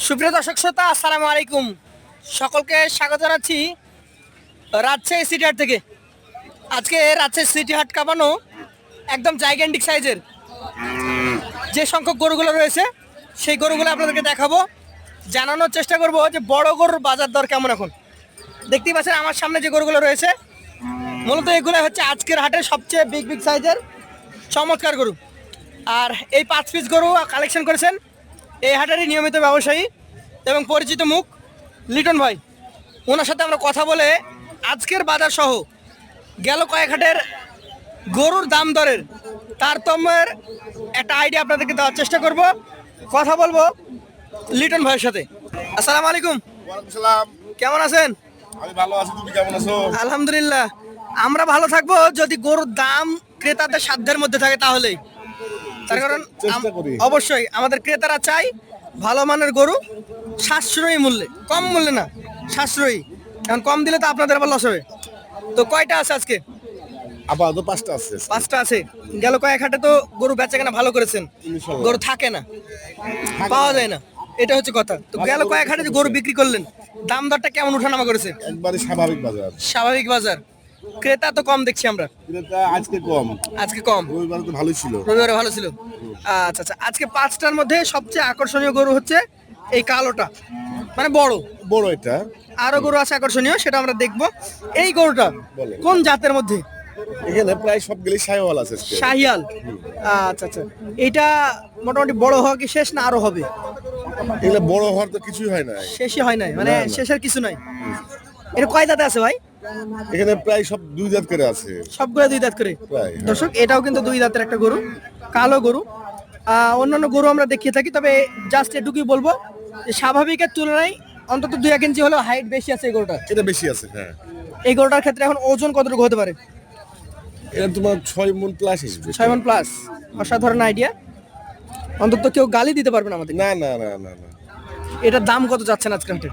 সুপ্রিয় দর্শক শ্রোতা, আসসালামু আলাইকুম। সকলকে স্বাগত জানাচ্ছি রাজশাহী সিটি হাট থেকে। আজকে রাজশাহী সিটি হাট কাঁপানো একদম জাইগ্যান্টিক সাইজের যে সংখ্যক গরুগুলো রয়েছে সেই গরুগুলো আপনাদেরকে দেখাবো, জানানোর চেষ্টা করব যে বড় গরুর বাজার দর কেমন। এখন দেখতেই পাচ্ছেন আমার সামনে যে গরুগুলো রয়েছে, মূলত এগুলো হচ্ছে আজকের হাটের সবচেয়ে বিগ সাইজের চমৎকার গরু। আর এই 5 পিস গরু কালেকশন করেছেন এই হাটেরই নিয়মিত ব্যবসায়ী এবং পরিচিত মুখ লিটন ভাই। ওনার সাথে আমরা কথা বলে আজকের বাজার সহ গেল কয়েক হাটের গরুর দাম দরের তারতম্যের একটা আইডিয়া আপনাদেরকে দেওয়ার চেষ্টা করব। কথা বলবো লিটন ভাইয়ের সাথে। আসসালামু আলাইকুম। ওয়ালাইকুম সালাম। কেমন আছেন? আমি ভালো আছি, তুমি কেমন আছো? আলহামদুলিল্লাহ, আমরা ভালো থাকবো যদি গরুর দাম ক্রেতাদের সাধ্যের মধ্যে থাকে, তাহলেই। তার কারণ চেষ্টা করি। অবশ্যই আমাদের ক্রেতারা চাই ভালো মানের গরু সাশ্রয়ী মূল্যে, কম মূল্যে না, সাশ্রয়ী। এখন কম দিলে তো আপনাদের আবার লস হবে। তো কয়টা আছে আজকে? আপাতত 5টা আছে। 5টা আছে। গেল কয়েক হাটে তো গরু বেচা কেনা ভালো করেছেন, ইনশাআল্লাহ। গরু থাকে না, পাওয়া যায় না, এটা হচ্ছে কথা। তো গেল কয়েক হাটে যে গরু বিক্রি করলেন, দাম দরটা কেমন উঠানামা করেছে? একবারে স্বাভাবিক বাজার। স্বাভাবিক বাজার। ক্রেতা তো কম দেখছি আমরা। ক্রেতা আজকে কম, আজকে কম। রবিবারে তো ভালোই ছিল। রবিবারে ভালো ছিল। আচ্ছা আচ্ছা, আজকে 5টার মধ্যে সবচেয়ে আকর্ষণীয় গরু হচ্ছে এই কালোটা, মানে বড়। বড় এটা। আরো গরু আছে আকর্ষণীয়, সেটা আমরা দেখবো। এই গরুটা বলেন। কোন জাতের মধ্যে? এখানে প্রায় সব গেলে শাহিওয়াল আছে আজকে। শাহিয়াল। আচ্ছা আচ্ছা, এটা মোটামুটি বড় হওয়া কি শেষ না আরো হবে? এগুলো বড় হওয়ার তো কিছুই হয় না। শেষই হয় নাই, মানে না, না। শেষের কিছু নাই। এটা কয় দাঁতে আছে ভাই? এখানে প্রায় সব 2 দাঁত করে আছে। সবগুলো 2 দাঁত করে। প্রায়, হ্যাঁ। দর্শক, এটাও কিন্তু 2 দাঁতের একটা গরু, কালো গরু। অন্যান্য গরু আমরা দেখিয়ে থাকি, তবে জাস্ট এটুকুই বলবো যে স্বাভাবিকের তুলনায় অন্তত 2-1 ইঞ্চি হলেও হাইট বেশি আছে এই গরুটা। এটা বেশি আছে, হ্যাঁ। এই গরুটার ক্ষেত্রে এখন ওজন কতটুকু হতে পারে? এটা তোমার 6 মণ প্লাস আসবে। 6 মণ প্লাস। অসাধারণ আইডিয়া। অন্তত কেউ গালি দিতে পারবে না আমাদের। না না না না না। এটার দাম কত যাচ্ছেন আজকে হাটে?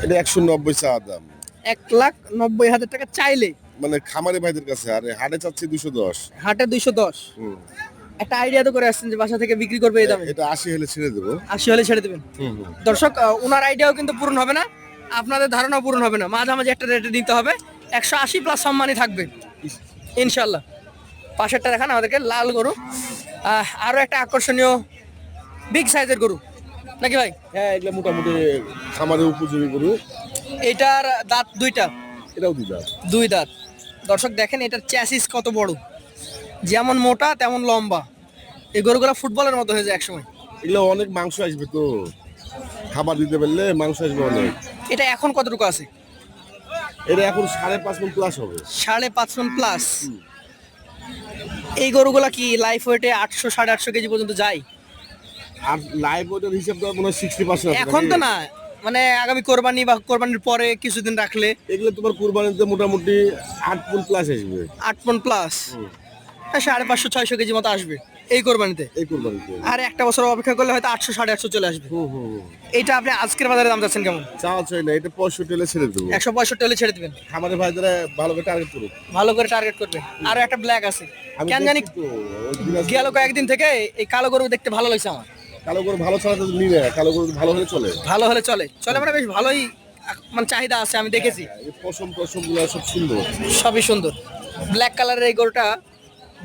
এটা 190 চা দাম। 1,90,000 টাকা চাইলে, মানে খামারি ভাইদের কাছে, আর হাটে চাচ্ছি 210। হাটে 210। হুম। একটা আইডিয়া তো করে আসছেন যে বাসা থেকে বিক্রি করবে এই দামে। এটা 80 হলে ছেড়ে দেবো। 80 হলে ছেড়ে দেবেন। দর্শক, ওনার আইডিয়াও কিন্তু পূরণ হবে না, আপনাদের ধারণাও পূরণ হবে না। মাঝামাঝি একটা রেটে নিতে হবে। 180 প্লাস সম্মানই থাকবে ইনশাল্লাহ। পাশেরটা দেখান আমাদেরকে, লাল গরু। আরো একটা আকর্ষণীয় বিগ সাইজের গরু নাকি ভাই? হ্যাঁ, এগুলো মোটামুটি খামারের উপযোগী গরু। এটার দাঁত 2টা। এটাও 2 দাঁত। 2 দাঁত। দর্শক দেখেন এটার চ্যাসিস কত বড়, যেমন মোটা তেমন লম্বা। এই গরুগুলো ফুটবলের মতো হয়ে যায় একসময়। এগুলো অনেক মাংস আসবে, তো খাবার দিতে পারলে মাংস আসবে অনেক। এটা এখন কতটুকু আছে? এটা এখন 5.5 মণ প্লাস হবে। 5.5 মণ প্লাস। এই গরুগুলা কি লাইফ ওয়েটে 800-850 কেজি পর্যন্ত যায়? আর লাইভ ওয়েটের হিসাব তো মনে হয় 60% আছে। এখন তো না, মানে আগামী কোরবানি বা কোরবানির পরে কিছুদিন রাখলে এগুলো তোমার কুরবানিতে মোটামুটি 8 মণ প্লাস আসবে। 8 মণ প্লাস। 550-600 কেজি মতো আসবে এই কোরবানিতে। এই কুরবানিতে আর একটা বছর অপেক্ষা করলে হয়তো 800-850 চলে আসবে। এইটা আপনি আজকের বাজারে দাম যাচ্ছেন কেমন? চাওয়া চাই না, এটা 65 হলে ছেড়ে দেবো। 165 হলে ছেড়ে দিবেন। খামারের ভাইদের ভালো করে টার্গেট করুক। ভালো করে টার্গেট করবে। আরো একটা ব্ল্যাক আছে, আমি কেন জানি দেখছি তো, ওই দিন আছে। গেল কয়েকদিন থেকে এই কালো গরু দেখতে ভালো লাগছে আমার। কালো গরু ভালো ছাড়া তো নিবে, কালো গরু ভালো হলে চলে। ভালো হলে চলে, মানে বেশ ভালোই মানে চাহিদা আছে, আমি দেখেছি। এই পশম গুলো সব সুন্দর। সবই সুন্দর। ব্ল্যাক কালারের এই গরুটা,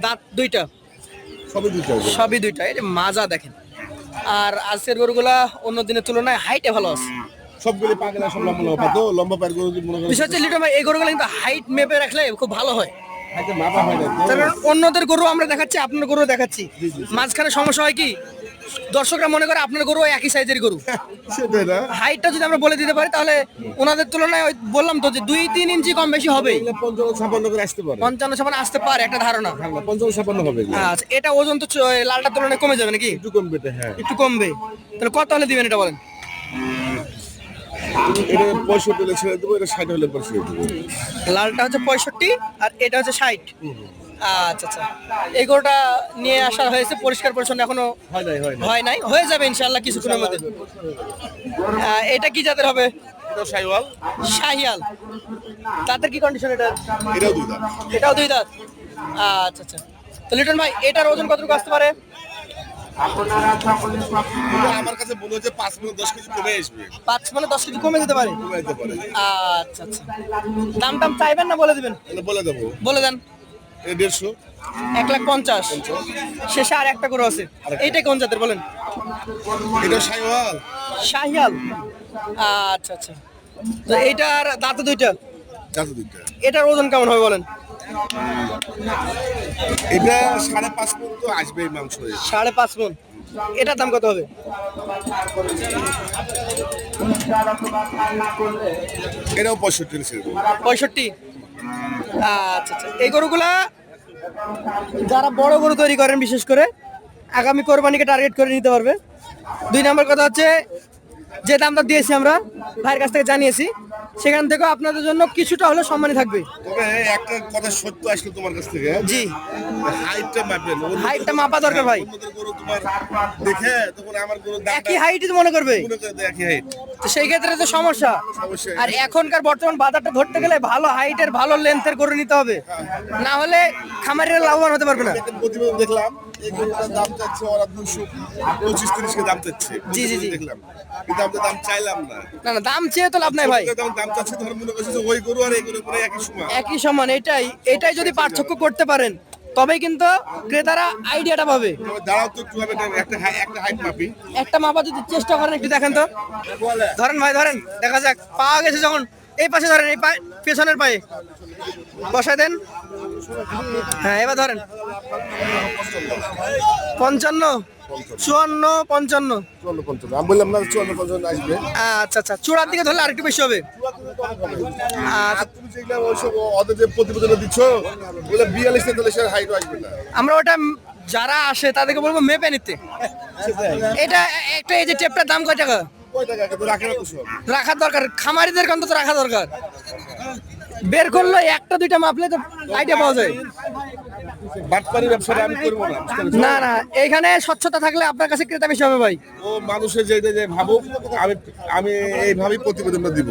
দাঁত 2টা, সবই 2 টাকা। সবই 2টা। এই যে মাজা দেখেন। আর আজকের গরুগুলা অন্য দিনের তুলনায় হাইটে ভালো আছে। সবগুলি পাগলা, সব লম্বা লম্বা, তো লম্বা পায়ের গরু মনে করেন। বিষয় হচ্ছে লিটন ভাই, এই গরুগুলো কিন্তু হাইট মেপে রাখলে খুব ভালো হয়। হাতে মাপা হয় না তো। তার কারণ অন্যদের গরু আমরা দেখাচ্ছি, আপনার গরু দেখাচ্ছি, মাঝখানে সমস্যা হয় কি, দর্শকরা মনে করে আপনার গরু একই সাইজের গরু। সেটাই না। হাইটটা যদি আমরা বলে দিতে পারি তাহলে ওনাদের তুলনায় ওই বললাম তো যে 2-3 ইঞ্চি কম বেশি হবে। এগুলো 55-56 করে আসতে পারে। 55 আসতে পারে, একটা ধারণা। 55-56 হবে এগুলো। আচ্ছা, এটা ওজন তো লালটার তুলনায় কমে যাবে নাকি? একটু কমবে এটা, হ্যাঁ। একটু কমবে। তাহলে কত হলে দিবেন এটা বলেন? এটা 65 হলে ছেড়ে দেবো, এটা 60 হলে পরে ছেড়ে দেবো। লালটা হচ্ছে 65 আর এটা হচ্ছে 60। আচ্ছা আচ্ছা, এই গরুটা নিয়ে আসা হয়েছে, পরিষ্কার পরিচ্ছন্ন এখনো হয় নাই, হয়ে যাবে ইনশাআল্লাহ কিছুক্ষণের মধ্যে। এটা কি জাতের হবে? এটা শাহিওয়াল। শাহিয়াল। দাঁতের কি কন্ডিশন এটা? এটাও 2 দাঁত। এটাও 2 দাঁত। আচ্ছা আচ্ছা। তো লিটন ভাই, এটার ওজন কতটুকু আসতে পারে? কিন্তু আমার কাছে মনে হচ্ছে 5 10 কেজি কমে আসবে। 5 10 কেজি কমে যেতে পারে। কমে যেতে পারে। আচ্ছা আচ্ছা, দাম টাম চাইবেন না বলে দিবেন? তাহলে বলে দেবো বলে দেন। 150। 1,50,000 শেষে আর একটা করে আছে। এইটা কোন জাতের বলেন? এটা শাইওয়াল। শাহিয়াল। আচ্ছা আচ্ছা, তো এইটার দাঁত দুইটা, চাচা দুইটা। এটার ওজন কেমন হবে বলেন? এটা 5.5 পর্যন্ত আসবে এই মাংস। 5.5 মণ। এটার দাম কত হবে? এটাও 65 ছিল। 65। আচ্ছা আচ্ছা, এই গরুগুলা যারা বড় গরু তৈরি করেন বিশেষ করে আগামী কোরবানিকে টার্গেট করে নিতে পারবে। 2 নম্বর কথা হচ্ছে, যে দামটা দিয়েছি আমরা ভাইয়ের কাছ থেকে জানিয়েছি, সেখান থেকেও আপনাদের জন্য কিছুটা হলেও সম্মানী থাকবে। তবে একটা কথা সত্য আসলো তোমার কাছ থেকে। জি, হাইটটা মাপবেন। হাইটটা মাপা দরকার ভাই। অন্যদের গরু তোমার দেখে তখন আমার গরু একই হাইটই তো মনে করবে, মনে করে দেয় একই হাইট। তো সেই ক্ষেত্রে তো সমস্যা। সমস্যা। আর এখনকার বর্তমান বাজারটা ধরতে গেলে ভালো হাইটের ভালো লেন্থের গরু নিতে হবে, না হলে খামারিরা লাভবান হতে পারবে না। একটা প্রতিবেদন দেখলাম এই গরুটার দাম চাচ্ছে ওরা 225-30 কে দাম চাচ্ছে। জি, জি, জি। দেখলাম কিন্তু আমরা দাম চাইলাম না। না না, দাম চেয়ে তো লাভ নাই ভাই। দাম চাচ্ছে ধর মনে করছে যে ওই গরু আর এই গরু পুরো একই সমান। একই সমান, এটাই যদি পার্থক্য করতে পারেন তবেই কিন্তু ক্রেতারা আইডিয়াটা পাবে। তবে দাঁড়াও তো একটু হবে একটা হাইট মাপি। একটা মাপা যদি চেষ্টা করেন, একটু দেখেন তো। ধরেন ভাই, ধরেন, দেখা যাক। পাওয়া গেছে যখন, এই পাশে ধরেন, এই পেছনের পায়ে বসায় দেন। হ্যাঁ, এবার ধরেন। 55, 54, 55। 54-55 আমি বললাম না 54-55 আসবে। আচ্ছা আচ্ছা, চূড়ার দিকে ধরলে আরেকটু বেশি হবে। আর তুমি যেগুলা ওইসব ওদের যে প্রতিবেদন দিচ্ছ ওগুলো 42-43 হাইট আসবে না। আমরা ওটা যারা আসে তাদেরকে বলবো মেপে নিতে। এটা একটা, এই যে টেপটার দাম কয় টাকা? কয় টাকা কিন্তু রাখে না তো সব। রাখার দরকার, খামারিদের অন্তত রাখা দরকার। বের করলো একটা দুইটা মাপলে তো আইডিয়া পাওয়া যায়। বাটপারি ব্যবসাটা আমি করব না। না না, এখানে স্বচ্ছতা থাকলে আপনার কাছে ক্রেতা বেশি হবে ভাই। ও মানুষের যে ভাবুক আমি এইভাবেই প্রতিবেদনটা দিব।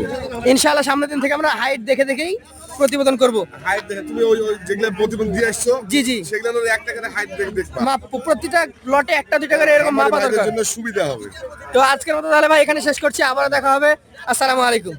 ইনশাআল্লাহ সামনের দিন থেকে আমরা হাইট দেখে দেখেই প্রতিবেদন করব। হাইট দেখে তুমি ওই যেগুলো প্রতিবেদন দিয়ে আসছো জি জি, সেগুলোর একটা করে হাইট দেখে দেখবা। মাপ প্রতিটা লটে একটা দুইটা করে এরকম মাপা আমাদের দরকার। জন্য সুবিধা হবে। তো আজকের মতো তাহলে ভাই এখানে শেষ করছি, আবার দেখা হবে। আসসালামু আলাইকুম।